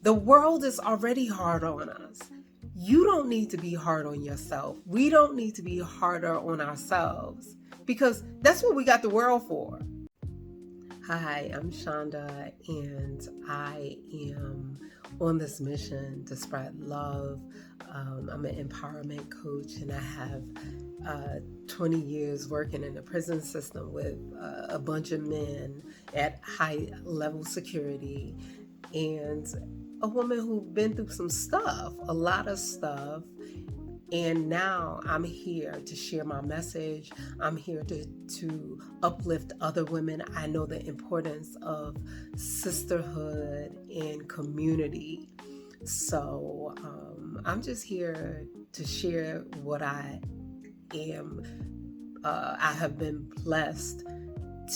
The world is already hard on us. You don't need to be hard on yourself. We don't need to be harder on ourselves because that's what we got the world for. Hi, I'm Shaunda, and I am on this mission to spread love. I'm an empowerment coach, and I have 20 years working in the prison system with a bunch of men at high level security, and a woman who's been through some stuff, a lot of stuff. And now I'm here to share my message. I'm here to uplift other women. I know the importance of sisterhood and community. So I'm just here to share what I am. I have been blessed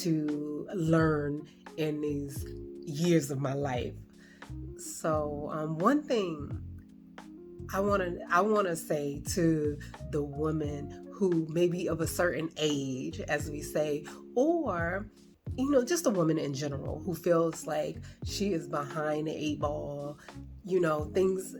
to learn in these years of my life. So one thing I want to say to the woman who may be of a certain age, as we say, or just a woman in general who feels like she is behind the 8 ball, things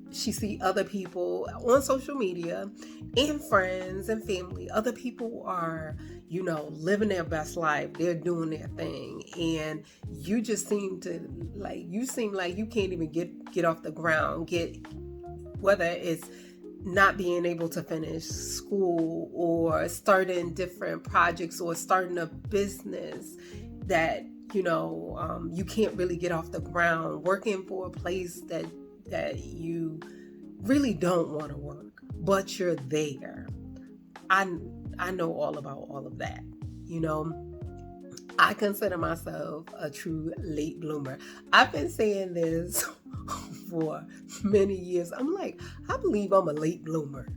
she see other people on social media and friends and family. Other people are, living their best life. They're doing their thing. And you just seem like you can't even get off the ground, whether it's not being able to finish school or starting different projects or starting a business that, you can't really get off the ground, working for a place that you really don't want to work, but you're there. I know all about all of that. I consider myself a true late bloomer. I've been saying this for many years. I'm like, I believe I'm a late bloomer,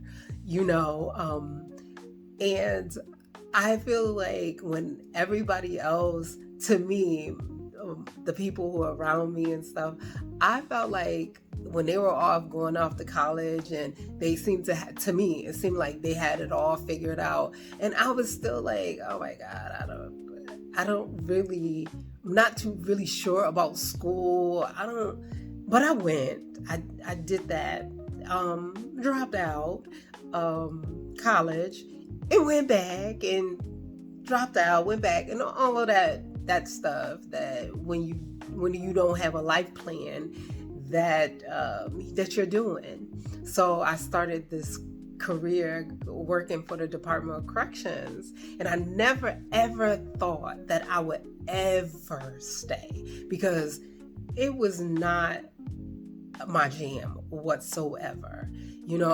and I feel like when everybody else, to me, the people who are around me and stuff, I felt like when they were going off to college and they seemed to me, it seemed like they had it all figured out. And I was still like, oh my God, I'm not too really sure about school. But I went, I did that, dropped out, college, and went back and dropped out, went back, and all of that stuff that when you don't have a life plan that you're doing. So I started this career working for the Department of Corrections, and I never ever thought that I would ever stay because it was not my jam whatsoever.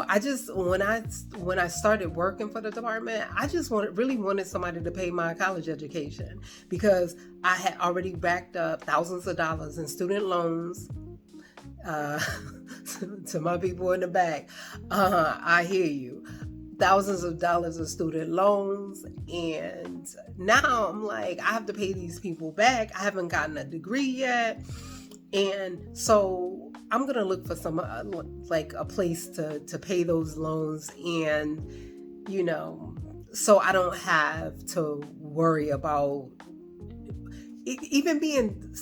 I just when I started working for the department, I just really wanted somebody to pay my college education because I had already racked up thousands of dollars in student loans. To my people in the back, I hear you. Thousands of dollars of student loans, and now I'm like, I have to pay these people back. I haven't gotten a degree yet, and so I'm gonna look for some like a place to pay those loans, and so I don't have to worry about even being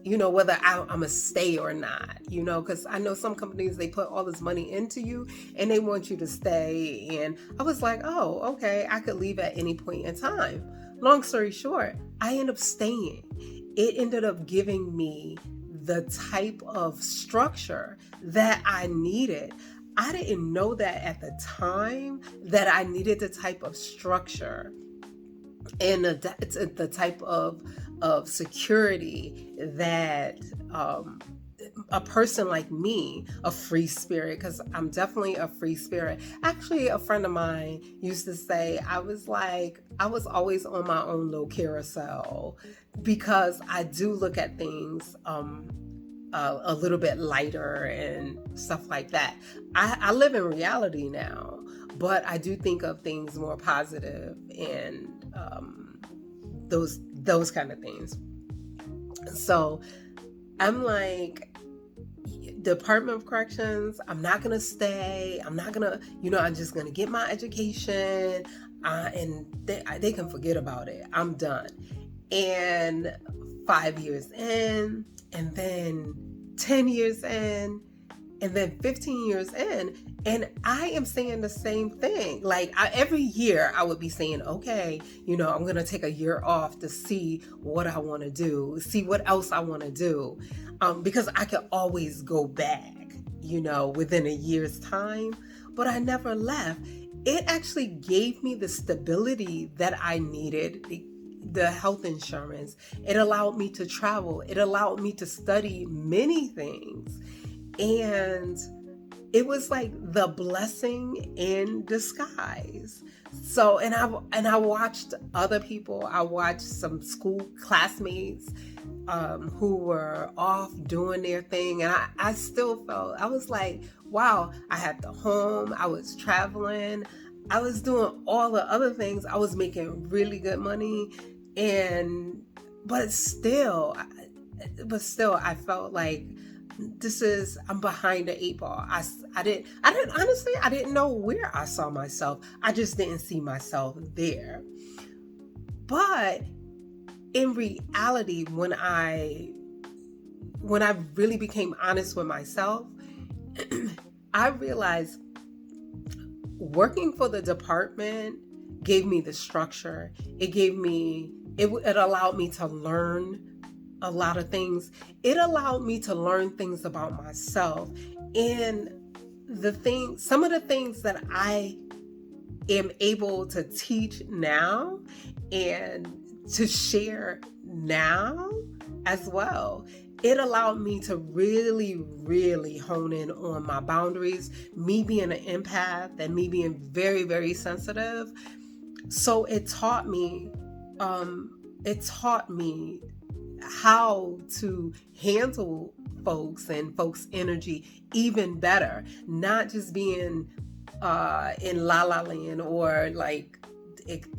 whether I'm a stay or not, because I know some companies, they put all this money into you and they want you to stay. And I was like, oh, okay, I could leave at any point in time. Long story short, I ended up staying. It ended up giving me the type of structure that I needed. I didn't know that at the time that I needed the type of structure and the type of security that a person like me, a free spirit, because I'm definitely a free spirit. Actually, a friend of mine used to say I was always on my own little carousel because I do look at things a little bit lighter and stuff like that. I live in reality now, but I do think of things more positive and those kind of things. So I'm like, Department of Corrections, I'm not gonna stay. I'm not gonna, I'm just gonna get my education, and they can forget about it. I'm done. And 5 years in, and then 10 years in, and then 15 years in, and I am saying the same thing. Like every year I would be saying, okay, I'm going to take a year off to see what I want to do, see what else I want to do. Because I could always go back, within a year's time, but I never left. It actually gave me the stability that I needed, the health insurance. It allowed me to travel. It allowed me to study many things. And it was like the blessing in disguise. So, and I watched other people. I watched some school classmates who were off doing their thing. And I still felt, I was like, wow, I had the home, I was traveling, I was doing all the other things. I was making really good money. But still, I felt like I'm behind the 8 ball. I didn't know where I saw myself. I just didn't see myself there. But in reality, when I really became honest with myself, I realized working for the department gave me the structure. It allowed me to learn a lot of things. It allowed me to learn things about myself. And some of the things that I am able to teach now and to share now as well, it allowed me to really, really hone in on my boundaries, me being an empath and me being very, very sensitive. So it taught me how to handle folks and folks' energy even better, not just being in la la land or like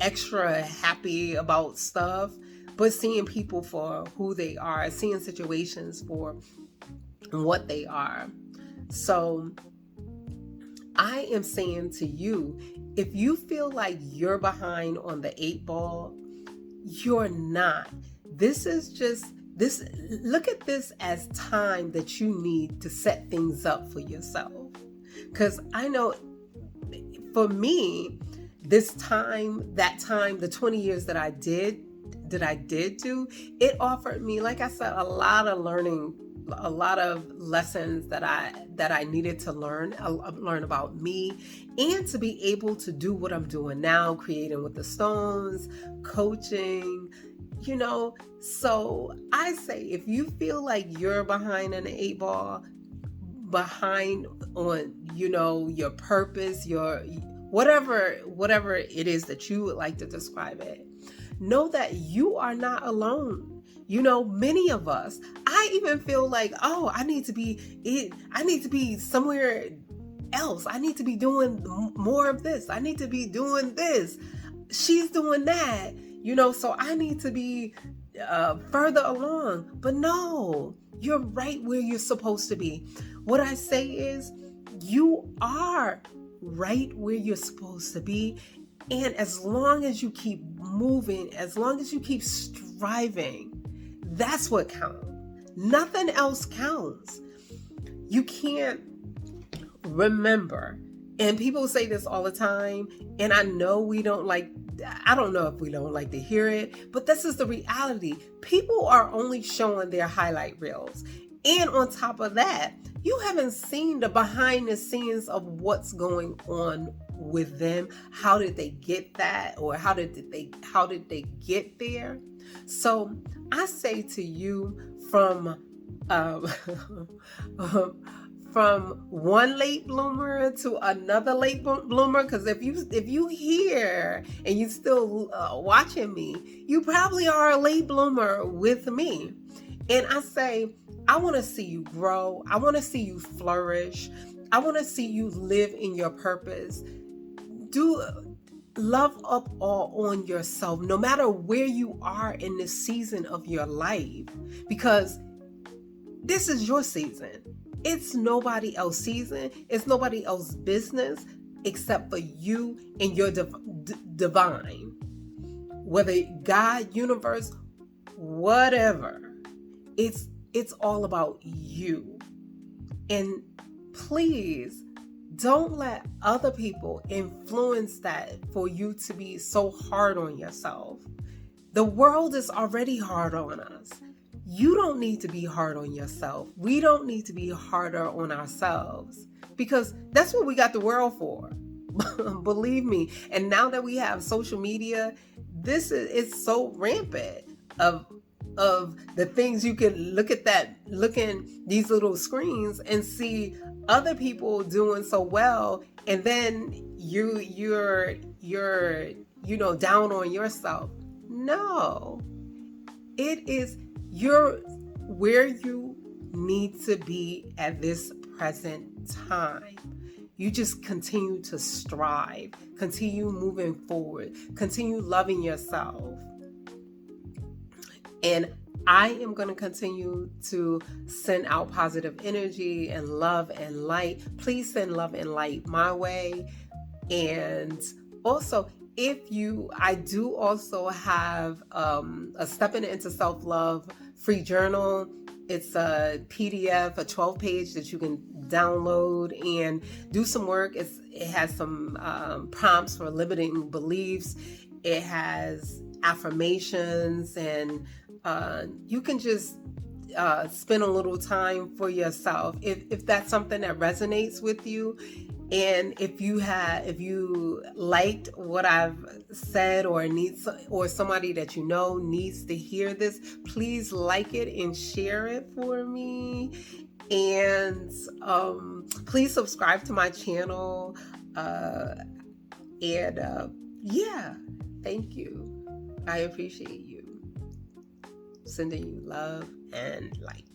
extra happy about stuff, but seeing people for who they are, seeing situations for what they are. So I am saying to you, if you feel like you're behind on the 8 ball, you're not. Look at this as time that you need to set things up for yourself. Because I know for me, the 20 years that I did do, it offered me, like I said, a lot of learning, a lot of lessons that I needed to learn about me, and to be able to do what I'm doing now, creating with the stones, coaching, So I say, if you feel like you're behind in the 8 ball, behind on, your purpose, your whatever it is that you would like to describe it, know that you are not alone. Many of us, I even feel like, oh, I need to be somewhere else. I need to be doing more of this. I need to be doing this. She's doing that, so I need to be further along. But no, you're right where you're supposed to be. What I say is, you are right where you're supposed to be. And as long as you keep moving, as long as you keep striving, that's what counts. Nothing else counts. You can't remember. And people say this all the time, and I know I don't know if we don't like to hear it, but this is the reality. People are only showing their highlight reels. And on top of that, you haven't seen the behind the scenes of what's going on with them. How did they get that? Or how did they get there? So I say to you, from one late bloomer to another late bloomer, because if you hear and you still watching me, you probably are a late bloomer with me. And I say, I want to see you grow. I want to see you flourish. I want to see you live in your purpose. Love up all on yourself, no matter where you are in this season of your life, because this is your season. It's nobody else's season. It's nobody else's business except for you and your divine. Whether God, universe, whatever. It's It's all about you. And please don't let other people influence that for you to be so hard on yourself. The world is already hard on us. You don't need to be hard on yourself. We don't need to be harder on ourselves, because that's what we got the world for. Believe me. And now that we have social media, this is it's so rampant of the things you can look in these little screens and see other people doing so well, and then you're down on yourself. No, it is you're where you need to be at this present time. You just continue to strive, continue moving forward, continue loving yourself. And I am going to continue to send out positive energy and love and light. Please send love and light my way. And also, I do also have a Stepping Into Self-Love free journal. It's a PDF, a 12-page that you can download and do some work. It has some prompts for limiting beliefs. It has affirmations, and you can just spend a little time for yourself if that's something that resonates with you. And if you liked what I've said, or somebody that you know needs to hear this, please like it and share it for me. And please subscribe to my channel. Yeah, thank you. I appreciate you. Sending you love and light.